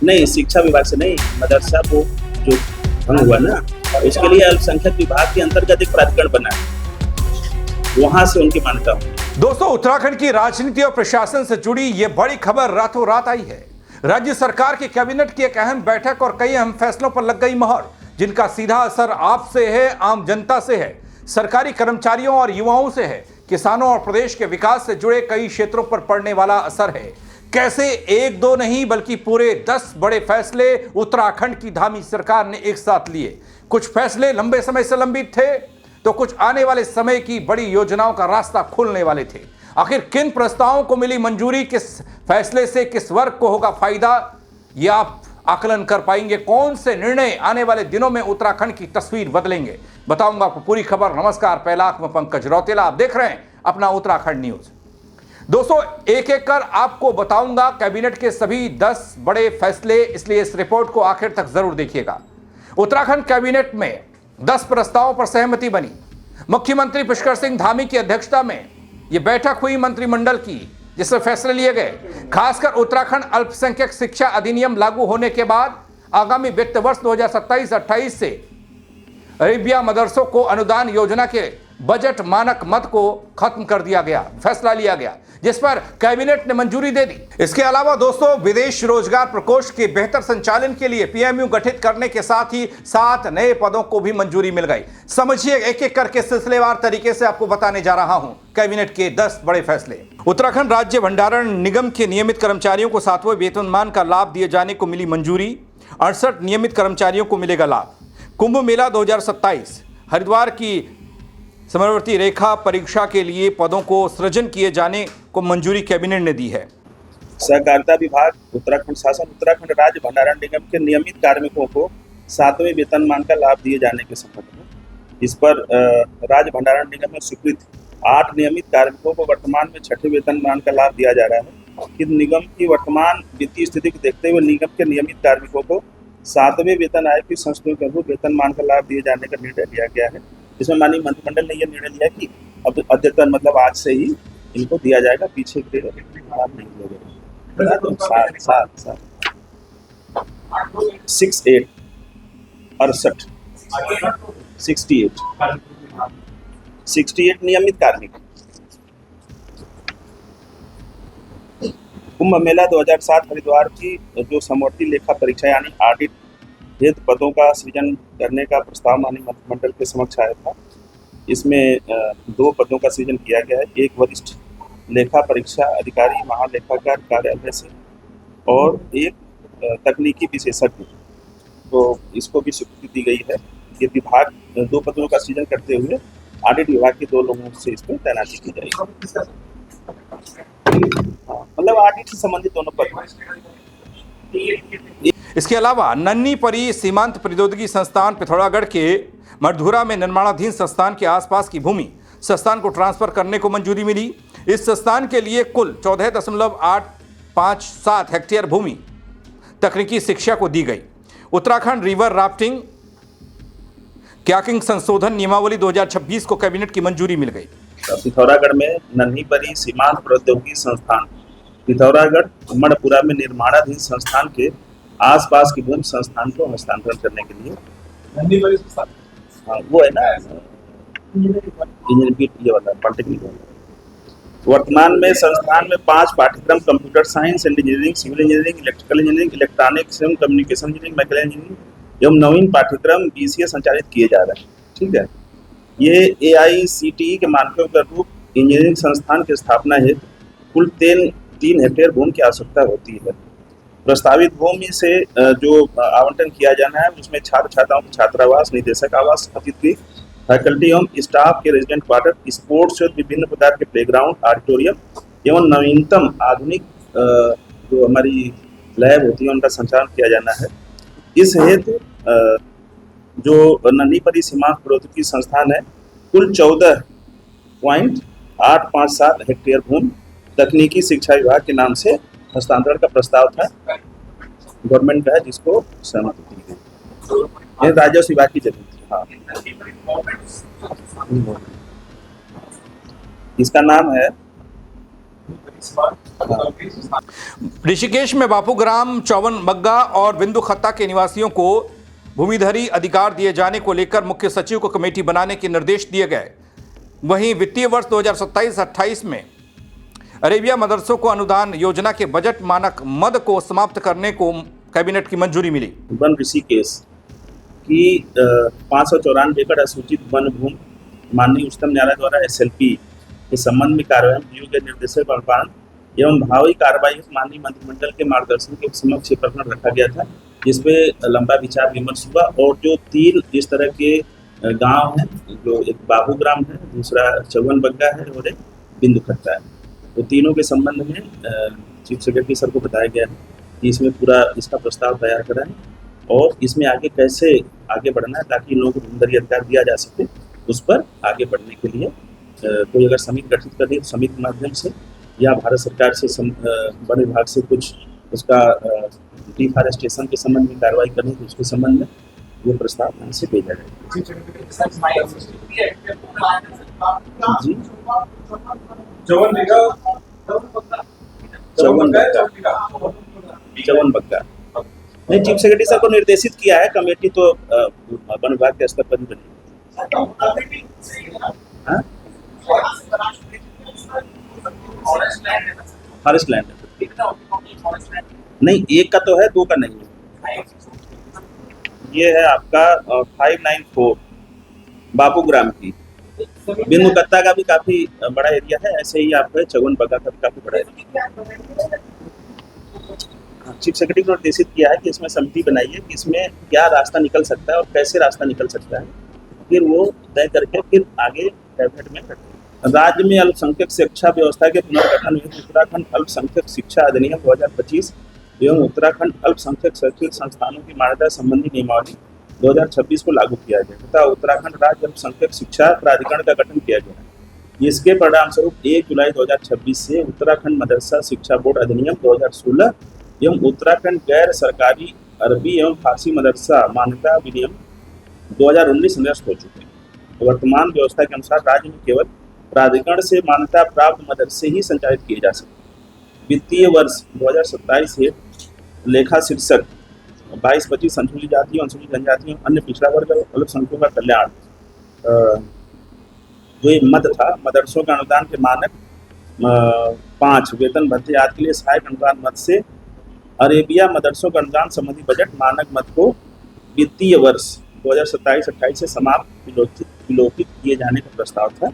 नहीं, शिक्षा विभाग से नहीं, मदरसा को जो भंग हुआ ना, उसके लिए अल्पसंख्यक विभाग के अंतर्गत एक प्राधिकरण बना है, वहां से उनकी मान्यता हुई। दोस्तों, उत्तराखंड की राजनीति और प्रशासन से जुड़ी यह बड़ी खबर रातों रात आई है। राज्य सरकार की कैबिनेट की एक अहम बैठक और कई अहम फैसलों पर लग गई मोहर, जिनका सीधा असर आपसे है, आम जनता से है, सरकारी कर्मचारियों और युवाओं से है, किसानों और प्रदेश के विकास से जुड़े कई क्षेत्रों पर पड़ने वाला असर है। कैसे एक दो नहीं बल्कि पूरे 10 बड़े फैसले उत्तराखंड की धामी सरकार ने एक साथ लिए। कुछ फैसले लंबे समय से लंबित थे तो कुछ आने वाले समय की बड़ी योजनाओं का रास्ता खोलने वाले थे। आखिर किन प्रस्तावों को मिली मंजूरी, किस फैसले से किस वर्ग को होगा फायदा, यह आप आकलन कर पाएंगे। कौन से निर्णय आने वाले दिनों में उत्तराखंड की तस्वीर बदलेंगे, बताऊंगा आपको पूरी खबर। नमस्कार, पहला आंख में पंकज रौतेला, आप देख रहे हैं अपना उत्तराखंड न्यूज। दोस्तों, एक एक कर आपको बताऊंगा कैबिनेट के सभी 10 बड़े फैसले, इसलिए इस रिपोर्ट को आखिर तक जरूर देखिएगा। उत्तराखंड कैबिनेट में 10 प्रस्तावों पर सहमति बनी। मुख्यमंत्री पुष्कर सिंह धामी की अध्यक्षता में यह बैठक हुई मंत्रिमंडल की, जिसमें फैसले लिए गए। खासकर उत्तराखंड अल्पसंख्यक शिक्षा अधिनियम लागू होने के बाद आगामी वित्त वर्ष 2027-28 से अरेबिया मदरसों को अनुदान योजना के बजट मानक मद को खत्म कर दिया गया, फैसला लिया गया, जिस पर कैबिनेट ने मंजूरी दे दी। इसके अलावा दोस्तों, विदेश रोजगार प्रकोष्ठ के बेहतर संचालन के लिए पीएमयू गठित करने के साथ ही 7 नए पदों को भी मंजूरी मिल गई। समझिए, एक एक करके सिलसिलेवार तरीके से आपको बताने जा रहा हूं कैबिनेट के 10 बड़े फैसले। उत्तराखंड राज्य भंडारण निगम के नियमित कर्मचारियों को 7वें वेतनमान का लाभ दिए जाने को मिली मंजूरी। 68 नियमित कर्मचारियों को मिलेगा लाभ। कुंभ मेला 2027, हरिद्वार की समवर्ती रेखा परीक्षा के लिए पदों को सृजन किए जाने को मंजूरी कैबिनेट ने दी है। सहकारिता विभाग, उत्तराखंड शासन, उत्तराखंड राज्य भंडारण निगम के नियमित कार्मिकों को 7वें वेतनमान का लाभ दिए जाने के संबंध में इस पर राज्य भंडारण निगम में स्वीकृति। 8 नियमित कार्मिकों को वर्तमान में 6ठे वेतनमान का लाभ दिया जा रहा है कि निगम की वर्तमान वित्तीय स्थिति को देखते हुए निगम के नियमित कार्मिकों को 7वें वेतन आयोग की संस्तुति के अनुरूप वेतनमान का लाभ दिए जाने का निर्णय लिया गया है। इसमें माननीय मंत्रिमंडल ने यह निर्णय लिया कि अब अद्यतन मतलब आज से ही इनको दिया जाएगा, पीछे के लाभ नहीं दिया जाएगा। 68 68 नियमित कार्मिक। कुंभ मेला 2007 हरिद्वार की जो समवर्ती लेखा परीक्षा यानी ऑडिट हेतु पदों का सृजन करने का प्रस्ताव माननीय मंत्रिमंडल के समक्ष आया था। इसमें 2 पदों का सृजन किया गया है, एक वरिष्ठ लेखा परीक्षा अधिकारी महालेखाकार कार्यालय से और एक तकनीकी विशेषज्ञ, तो इसको भी स्वीकृति दी गई है। ये विभाग 2 पदों का सृजन करते हुए ऑडिट विभाग के 2 लोगों से इसमें तैनाती की जाएगी। मतलब ऑडिट से संबंधित दोनों पद। इसके अलावा नन्ही परी सीमांत प्रौद्योगिकी संस्थान पिथौरागढ़ के मरधुरा में निर्माणाधीन संस्थान के आसपास की भूमि संस्थान को ट्रांसफर करने को मंजूरी मिली। इस संस्थान के लिए कुल 14.857 हेक्टेयर भूमि तकनीकी शिक्षा को दी गई। उत्तराखंड रिवर राफ्टिंग क्याकिंग संशोधन नियमावली 2026 को कैबिनेट की मंजूरी मिल गई। पिथौरागढ़ में नन्ही परी सीमांत प्रौद्योगिकी संस्थान पिथौरागढ़ मणपुरा में निर्माणाधीन संस्थान के आसपास की भूमि संस्थान को हस्तांतरण करने के लिए वो है ना इंजीनियरिंग ये वाला पॉलिटेक्निक। वर्तमान में संस्थान में 5 पाठ्यक्रम computer science and engineering, civil engineering, electrical engineering, electronics एवं कम्युनिकेशन इंजीनियरिंग, मैकेनिकल इंजीनियरिंग एवं नवीन पाठ्यक्रम BCA संचालित किए जा रहे हैं। ठीक है, ये AICTE के मानकों के अनुरूप इंजीनियरिंग संस्थान की स्थापना हेतु कुल 3 हेक्टेयर भूमि की आवश्यकता होती है। प्रस्तावित भूमि से जो आवंटन किया जाना है उसमें छात्र छात्राओं के छात्रावास, निदेशक आवास, अतिथि, फैकल्टी एवं स्टाफ के रेजिडेंट क्वार्टर, स्पोर्ट्स और विभिन्न प्रकार के प्लेग्राउंड, ऑडिटोरियम एवं नवीनतम आधुनिक जो हमारी लैब होती है उनका संचालन किया जाना है। इस हेतु जो नन्ही परी सीमांत प्रौद्योगिकी संस्थान है कुल 14.857 हेक्टेयर भूमि तकनीकी शिक्षा विभाग के नाम से हस्तांतरण का प्रस्ताव था, गवर्नमेंट का है, जिसको सहमति दी गई। ये राजस्व विभाग की जमीन थी। हाँ, इसका नाम है ऋषिकेश में बापूग्राम, चौवन बग्गा और बिंदु खत्ता के निवासियों को भूमिधरी अधिकार दिए जाने को लेकर मुख्य सचिव को कमेटी बनाने के निर्देश दिए गए। वहीं वित्तीय वर्ष 2027-28 में अरेबिया मदरसों को अनुदान योजना के बजट मानक मद को समाप्त करने को कैबिनेट की मंजूरी मिली। वन ऋषिकेश की 594 एकड़ असूचित वन भूमि माननीय उच्चतम न्यायालय द्वारा SLP के संबंध में कार्रवाई दिए गए निर्देशों का पालन एवं भावी कार्रवाई माननीय मंत्रिमंडल के मार्गदर्शन के समक्ष प्रकरण रखा गया था, जिसपे लंबा विचार विमर्श हुआ और जो 3 इस तरह के गांव हैं, जो एक बाबूग्राम है, दूसरा चौवन बग्गा है और एक बिंदु खत्ता है, तो तीनों के संबंध में चीफ सेक्रेटरी सर को बताया गया है कि इसमें पूरा इसका प्रस्ताव तैयार कराएं और इसमें आगे कैसे आगे बढ़ना है ताकि लोगों को भूमिधरी अधिकार दिया जा सके, उस पर आगे बढ़ने के लिए कोई अगर समिति गठित कर दी तो समिति के माध्यम से या भारत सरकार से वन विभाग से कुछ उसका डिफॉरेस्टेशन के संबंध में कार्रवाई करनी तो उसके संबंध में वो प्रस्ताव यहाँ से भेजा जाएगा। जी चौवन बग्गा नहीं, चीफ सेक्रेटरी सर को निर्देशित किया है, कमेटी तो वन विभाग के स्तर पर ही बनी। फॉरेस्ट लैंड नहीं, एक का तो है, 2 का नहीं है। ये है आपका 594 बापूग्राम की, बिंदु कत्ता का भी काफी बड़ा एरिया है, ऐसे ही आपका चौवन बग्गा का भी काफी बड़ा एरिया। चीफ सेक्रेटरी को निर्देशित किया है कि इसमें समिति बनाइए कि इसमें क्या रास्ता निकल सकता है और कैसे रास्ता निकल सकता है, फिर वो तय करके फिर आगे कैबिनेट में रखें। राज्य में अल्पसंख्यक शिक्षा व्यवस्था के पुनर्गठन हेतु उत्तराखंड अल्पसंख्यक शिक्षा अधिनियम 2025 एवं उत्तराखंड अल्पसंख्यक शैक्षणिक संस्थानों की मान्यता संबंधी नियमावली 2026 को लागू किया गया तथा उत्तराखंड राज्य अल्पसंख्यक शिक्षा प्राधिकरण का गठन किया गया है। इसके परिणाम स्वरूप 1 जुलाई 2026 से उत्तराखंड मदरसा शिक्षा बोर्ड अधिनियम 2016 एवं उत्तराखंड गैर सरकारी अरबी एवं फारसी मदरसा मान्यता विनियम 2019 निरस्त हो चुके हैं। वर्तमान व्यवस्था के अनुसार राज्य में केवल प्राधिकरण से मान्यता प्राप्त मदरसे ही संचालित किए जा सकते। वित्तीय वर्ष 2027 से लेखा शीर्षक 22-25 अनुसूचित जातियों, अनुसूचित जनजातियों, अन्य पिछड़ा वर्ग और अल्पसंख्यकों का कल्याण, जो ये मद था मदरसों के अनुदान के मानक 5 वेतन भत्ते आदि के लिए सहायक अनुदान मद से अरेबिया मदरसों का अनुदान संबंधी बजट मानक मद को वित्तीय वर्ष 2027-28 से समाप्त विलोपित किए जाने का प्रस्ताव था,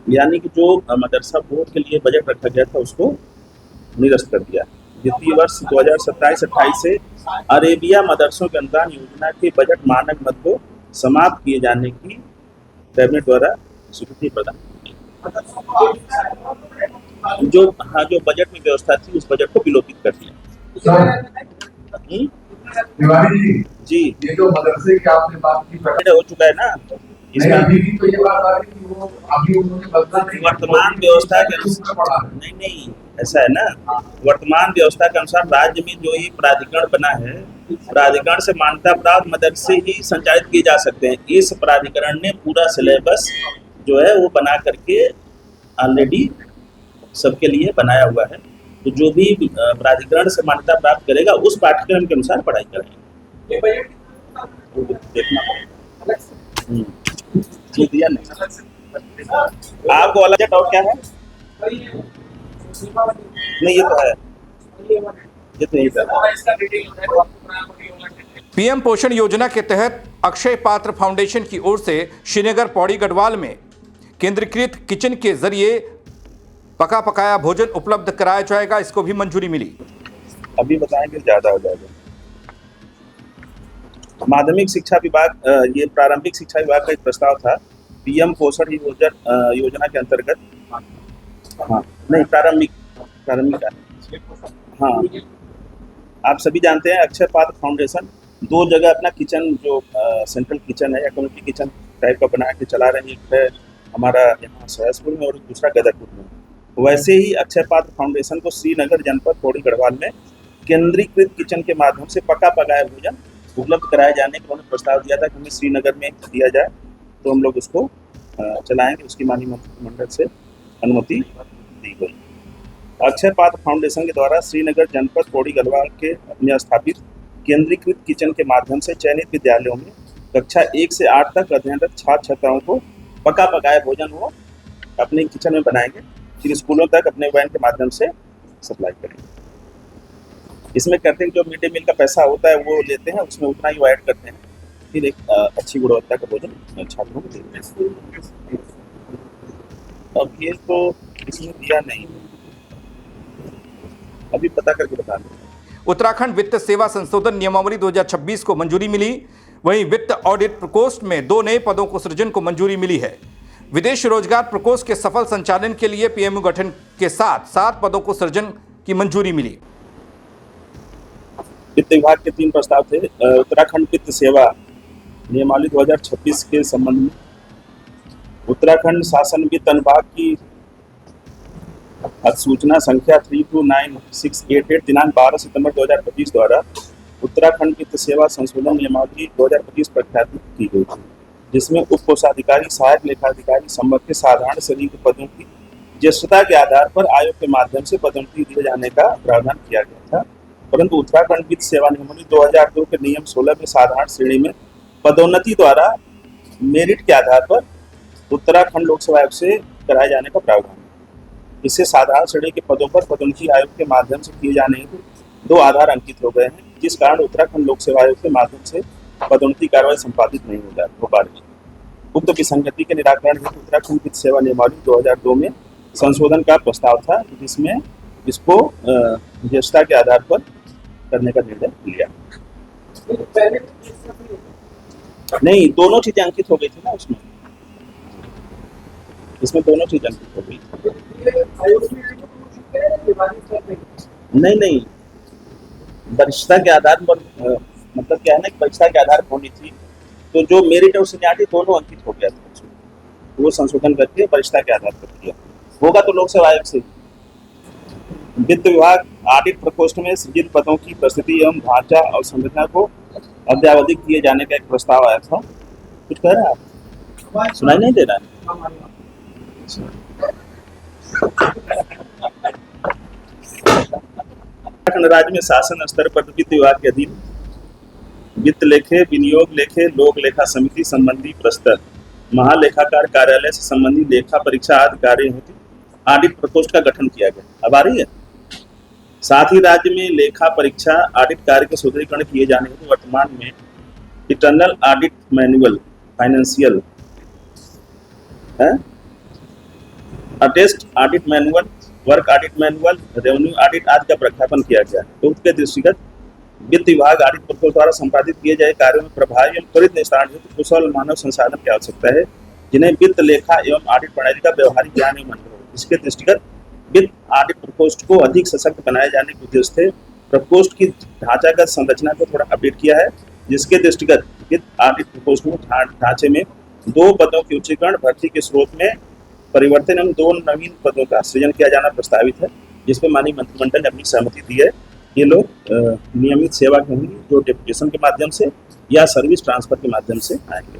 यानी कि जो मदरसा बोर्ड के लिए बजट रखा गया था उसको निरस्त कर दिया। वित्तीय वर्ष 2027-28 से अरेबिया मदरसों के अनुदान योजना के बजट मानक मद को समाप्त किए जाने की कैबिनेट द्वारा स्वीकृति प्रदान की। जो बजट में व्यवस्था थी उस बजट को विलोपित कर दिया। तिवारी जी, ये जो मदरसे की आपने बात की हो चुका है ना, इसका तो ये बात आ रही कि वो अभी उन्होंने बदला नहीं, वर्तमान व्यवस्था के अनुसार नहीं ऐसा है ना, वर्तमान व्यवस्था के अनुसार राज्य में जो ये प्राधिकरण बना है, प्राधिकरण से मान्यता प्राप्त मदरसे ही संचालित किए जा सकते हैं। इस प्राधिकरण ने पूरा सिलेबस जो है वो बना करके ऑलरेडी सबके लिए बनाया हुआ है, तो जो भी प्राधिकरण से मान्यता प्राप्त करेगा उस पाठ्यक्रम के अनुसार पढ़ाई करेंगे। देखना जी दिया नहीं आपको वाला बजट और क्या है? नहीं ये तो है, ये तो यही था। पीएम पोषण योजना के तहत अक्षय पात्र फाउंडेशन की ओर से श्रीनगर पौड़ी गढ़वाल में केंद्रीकृत किचन के जरिए पका पकाया भोजन उपलब्ध कराया जाएगा, इसको भी मंजूरी मिली। अभी बताएंगे ज्यादा हो जाएगा। माध्यमिक शिक्षा विभाग, ये प्रारंभिक शिक्षा विभाग का एक प्रस्ताव था पीएम पोषण योजना के अंतर्गत। हाँ नहीं, प्रारंभिक हाँ, आप सभी जानते हैं अक्षय पात्र फाउंडेशन 2 जगह अपना किचन जो सेंट्रल किचन है या कम्युनिटी किचन टाइप का बना के चला रहे हैं। एक है हमारा यहाँ सहसपुर में और दूसरा गदरपुर में। वैसे ही अक्षय पात्र फाउंडेशन को श्रीनगर जनपद पौड़ी गढ़वाल में केंद्रीकृत किचन के माध्यम से पका पकाया भोजन उपलब्ध कराए जाने का उन्होंने प्रस्ताव दिया था कि हमें श्रीनगर में दिया जाए, तो हम लोग उसको चलाएंगे। उसकी माननीय मंत्रिमंडल से अनुमति दी गई। अक्षय पात्र फाउंडेशन के द्वारा श्रीनगर जनपद पौड़ी गढ़वाल के अपने स्थापित केंद्रीकृत किचन के माध्यम से चयनित विद्यालयों में कक्षा 1 से 8 तक अध्ययनरत छात्र छात्राओं को पका पकाया भोजन वो अपने किचन में बनाएंगे, फिर स्कूलों तक अपने वैन के माध्यम से सप्लाई करेंगे। इसमें करते हैं जो मिड डे मील का पैसा होता है वो लेते हैं, उसमें उतना ही ऐड करते हैं, फिर एक अच्छी गुणवत्ता का भोजन छात्रों को देते हैं। अब ये तो इसमें दिया नहीं, अभी पता करके बता दें। उत्तराखंड वित्त सेवा संशोधन नियमावली 2026 को मंजूरी मिली। वहीं वित्त ऑडिट प्रकोष्ठ में 2 नए पदों को सृजन को मंजूरी मिली है। विदेश रोजगार प्रकोष्ठ के सफल संचालन के लिए पीएमओ गठन के साथ 7 पदों को सृजन की मंजूरी मिली। वित्त विभाग के 3 प्रस्ताव थे। उत्तराखंड वित्त सेवा नियमावली 2026 के संबंध में उत्तराखंड शासन वित्त अनुभाग की अधिसूचना संख्या 329688 दिनांक 12 सितंबर 2025 द्वारा उत्तराखंड वित्त सेवा संशोधन नियमावली 2025 प्रख्यापित की गई थी, जिसमें उप कोषाधिकारी, सहायक लेखाधिकारी संबंध के साधारण श्रेणी के पदों की ज्येष्ठता के आधार पर आयोग के माध्यम से पदोन्नति दिए जाने का प्रावधान किया गया था। परंतु उत्तराखंड वित्त सेवा नियमावली 2002 के नियम 16 में साधारण श्रेणी में पदोन्नति द्वारा मेरिट के आधार पर उत्तराखंड लोक सेवा आयोग से कराए जाने का प्रावधान है। इससे साधारण श्रेणी के पदों पर पदोन्नति आयोग के माध्यम से किए जाने हेतु 2 आधार अंकित हो गए हैं, जिस कारण उत्तराखंड लोक सेवा आयोग के माध्यम से पदोन्नति कार्रवाई संपादित नहीं हो पा रही। उक्त विसंगति के निराकरण हेतु उत्तराखंड वित्त सेवा नियमावली 2002 में संशोधन का प्रस्ताव था, जिसमें इसको ज्येष्ठता के आधार पर करने का निर्णय लिया। नहीं, दोनों चीजें अंकित हो गई थी ना उसमें, इसमें दोनों चीजें अंकित हो गई। नहीं, वरिष्ठता के आधार पर मतलब क्या है ना, वरिष्ठता के आधार पर होनी थी, तो जो मेरिट और सीनियरिटी दोनों अंकित हो गया था उसमें, वो संशोधन करके वरिष्ठता के आधार पर किया। होगा तो लोक सेवा आयोग से। वित्त विभाग ऑडिट प्रकोष्ठ में सृजित पदों की प्रस्तुति एवं ढांचा और संरचना को अद्यावधिक किए जाने का एक प्रस्ताव आया था। कुछ कह रहे हैं आप? सुनाई नहीं दे रहा है? उत्तराखंड राज्य में शासन स्तर पर वित्त विभाग के अधीन वित्त लेखे, विनियोग लेखे, लोक लेखा समिति संबंधी प्रस्तर, महालेखाकार कार्यालय से संबंधित लेखा परीक्षा आदि कार्य हेतु ऑडिट प्रकोष्ठ का गठन किया गया। अब आ रही है। साथ ही राज्य में लेखा परीक्षा ऑडिट कार्य के सुदृढ़ीकरण किए जाने हेतु वर्तमान में internal audit manual, financial attest audit manual, work audit manual, revenue audit आदि का प्रख्यापन किया गया। तो उसके दृष्टिगत वित्त विभाग ऑडिट प्रकोष्ठ द्वारा संपादित किए जाए कार्यों में प्रभावी एवं त्वरित निस्तारण हेतु कुशल मानव संसाधन की आवश्यकता है, जिन्हें वित्त लेखा एवं ऑडिट प्रणाली का व्यवहारिक ज्ञान एवं अनुभव हो। इसके दृष्टिगत वित्त ऑडिट प्रकोष्ठ को अधिक सशक्त बनाए जाने के उद्देश्य से प्रकोष्ठ की ढांचागत संरचना को थोड़ा अपडेट किया है, जिसके दृष्टिगत वित्त ऑडिट प्रकोष्ठ में ढांचे में 2 पदों के उच्चीकरण, भर्ती के स्रोत में परिवर्तन एवं 2 नवीन पदों का सृजन किया जाना प्रस्तावित है, जिसमें माननीय मंत्रिमंडल ने अपनी सहमति दी है। ये लोग नियमित सेवा के होंगे, जो डेपुटेशन के माध्यम से या सर्विस ट्रांसफर के माध्यम से आएंगे।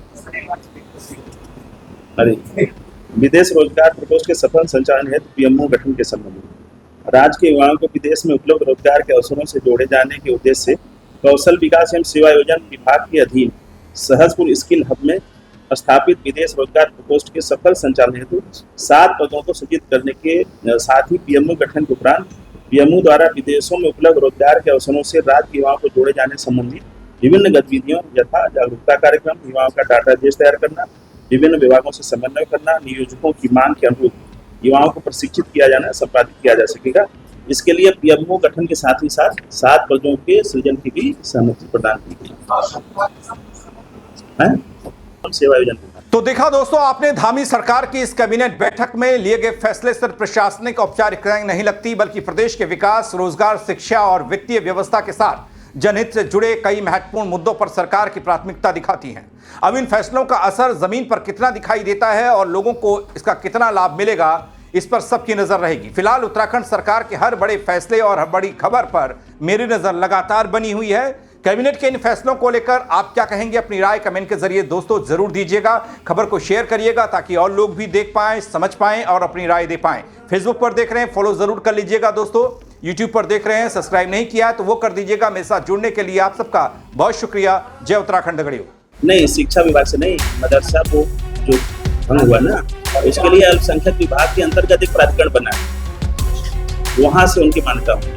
अरे विदेश रोजगार प्रकोष्ठ के सफल संचालन हेतु पीएमओ गठन के संबंध में राज्य के युवाओं को विदेश में उपलब्ध रोजगार के अवसरों से जोड़े जाने के उद्देश्य से कौशल विकास एवं सेवा योजना विभाग के अधीन सहजपुर स्किल हब में स्थापित विदेश रोजगार प्रकोष्ठ के सफल संचालन हेतु 7 पदों को सृजित करने के साथ ही पीएमओ गठन के उपरांत पीएमओ द्वारा विदेशों में उपलब्ध रोजगार के अवसरों से राज्य के युवाओं को जोड़े जाने संबंधी विभिन्न गतिविधियों यथा जागरूकता कार्यक्रम, युवाओं का डाटाबेस तैयार करना, विभिन्न विभागों से समन्वय करना, नियोजकों की मांग के अनुरूप युवाओं को प्रशिक्षित किया जाना, संपादित किया जा सकेगा। इसके लिए पीएमओ गठन के साथ ही साथ 7 पदों के सृजन की भी सहमति प्रदान की गई है। सेवा योजना। तो देखा दोस्तों, आपने धामी सरकार की इस कैबिनेट बैठक में लिए गए फैसले सिर्फ प्रशासनिक औपचारिकताएं नहीं लगती, बल्कि प्रदेश के विकास, रोजगार, शिक्षा और वित्तीय व्यवस्था के साथ जनहित से जुड़े कई महत्वपूर्ण मुद्दों पर सरकार की प्राथमिकता दिखाती हैं। अब इन फैसलों का असर जमीन पर कितना दिखाई देता है और लोगों को इसका कितना लाभ मिलेगा, इस पर सबकी नजर रहेगी। फिलहाल उत्तराखंड सरकार के हर बड़े फैसले और हर बड़ी खबर पर मेरी नजर लगातार बनी हुई है, कैबिनेट के इन फैसलों को लेकर आप क्या कहेंगे? अपनी राय कमेंट के जरिए दोस्तों जरूर दीजिएगा। खबर को शेयर करिएगा ताकि और लोग भी देख पाएं, समझ पाएं और अपनी राय दे पाएं। फेसबुक पर देख रहे हैं, फॉलो जरूर कर लीजिएगा दोस्तों। यूट्यूब पर देख रहे हैं, सब्सक्राइब नहीं किया है तो वो कर दीजिएगा। मेरे साथ जुड़ने के लिए आप सबका बहुत शुक्रिया। जय उत्तराखंड गढ़ियो। नहीं, शिक्षा विभाग से नहीं, मदरसा को जो भंग हुआ ना, इसके लिए अल्पसंख्यक विभाग के अंतर्गत एक प्राधिकरण बना है, वहां से उनकी मान्यता हुई।